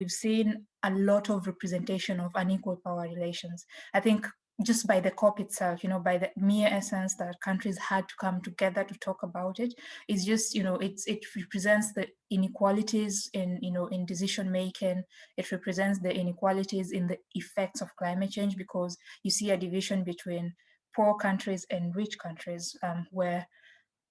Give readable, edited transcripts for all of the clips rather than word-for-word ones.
seen a lot of representation of unequal power relations. I think just by the COP itself, by the mere essence that countries had to come together to talk about it, it's just, it represents the inequalities in, in decision making. It represents the inequalities in the effects of climate change, because you see a division between poor countries and rich countries, where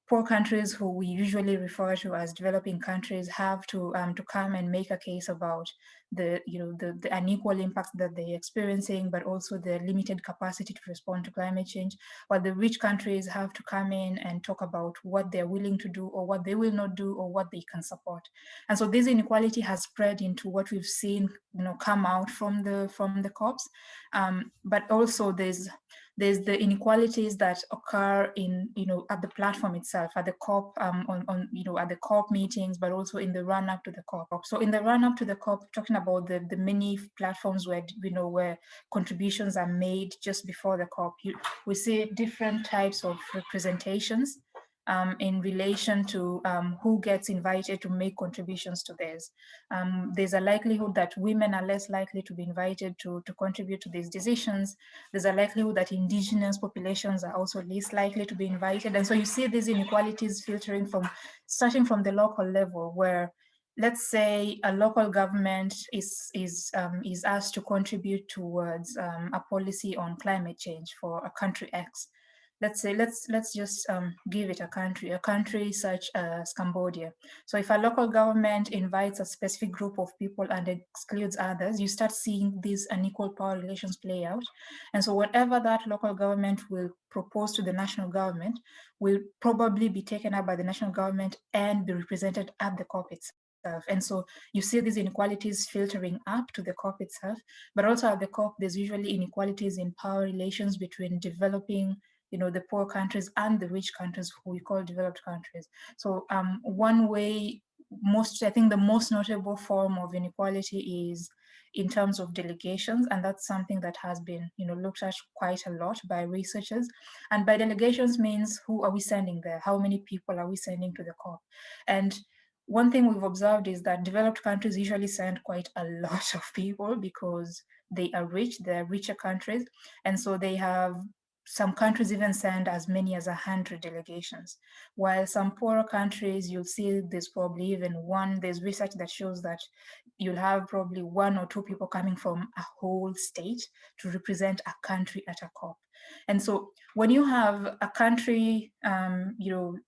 poor countries, who we usually refer to as developing countries, have to come and make a case about the the unequal impacts that they're experiencing, but also the limited capacity to respond to climate change. While the rich countries have to come in and talk about what they're willing to do, or what they will not do, or what they can support. And so this inequality has spread into what we've seen, come out from the COPs. But also there's the inequalities that occur in, at the platform itself, at the COP, at the COP meetings, but also in the run up to the COP. So in the run up to the COP, talking about the many platforms where, where contributions are made just before the COP, we see different types of representations in relation to who gets invited to make contributions to this. There's a likelihood that women are less likely to be invited to contribute to these decisions. There's a likelihood that indigenous populations are also least likely to be invited. And so you see these inequalities filtering starting from the local level, where, let's say, a local government is asked to contribute towards a policy on climate change for a country X. Let's say, let's just give it a country such as Cambodia. So if a local government invites a specific group of people and excludes others, you start seeing these unequal power relations play out. And so whatever that local government will propose to the national government will probably be taken up by the national government and be represented at the COP itself. And so you see these inequalities filtering up to the COP itself, but also at the COP, there's usually inequalities in power relations between developing, the poor countries and the rich countries, who we call developed countries. So one way, I think the most notable form of inequality is in terms of delegations, and that's something that has been, looked at quite a lot by researchers. And by delegations means, who are we sending there? How many people are we sending to the COP? And one thing we've observed is that developed countries usually send quite a lot of people, because they are rich, they're richer countries, and so they have, some countries even send as many as 100 delegations, while some poorer countries, you'll see there's probably even there's research that shows that you'll have probably 1 or 2 people coming from a whole state to represent a country at a COP. And so when you have a country,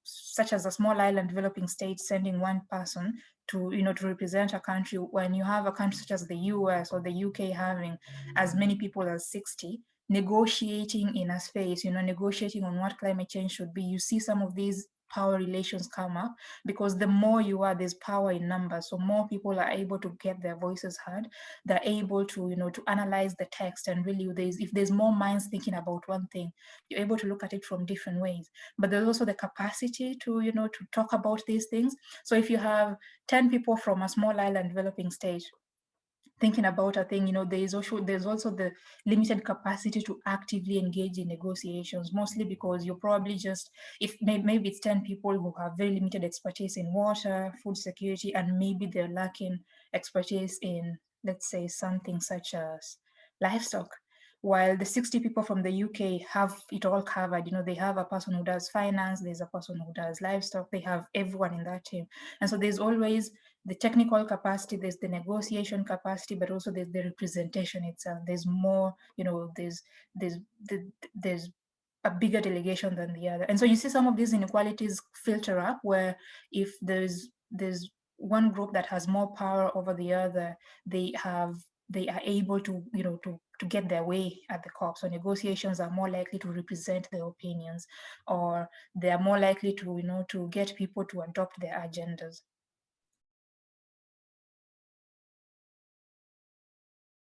such as a small island developing state, sending one person to, to represent a country, when you have a country such as the US or the UK having as many people as 60, negotiating in a space, negotiating on what climate change should be, you see some of these power relations come up, because the more you are, there's power in numbers. So more people are able to get their voices heard. They're able to, to analyze the text, and really, if there's more minds thinking about one thing, you're able to look at it from different ways. But there's also the capacity to, to talk about these things. So if you have 10 people from a small island developing state thinking about a thing, there's also the limited capacity to actively engage in negotiations, mostly because you're probably just, if maybe it's 10 people who have very limited expertise in water, food security, and maybe they're lacking expertise in, let's say, something such as livestock. While the 60 people from the UK have it all covered, they have a person who does finance, there's a person who does livestock, they have everyone in that team. And so there's always the technical capacity, there's the negotiation capacity, but also there's the representation itself. There's more, there's a bigger delegation than the other. And so you see some of these inequalities filter up, where if there's one group that has more power over the other, they are able to, to get their way at the COP. So negotiations are more likely to represent their opinions, or they are more likely to, to get people to adopt their agendas.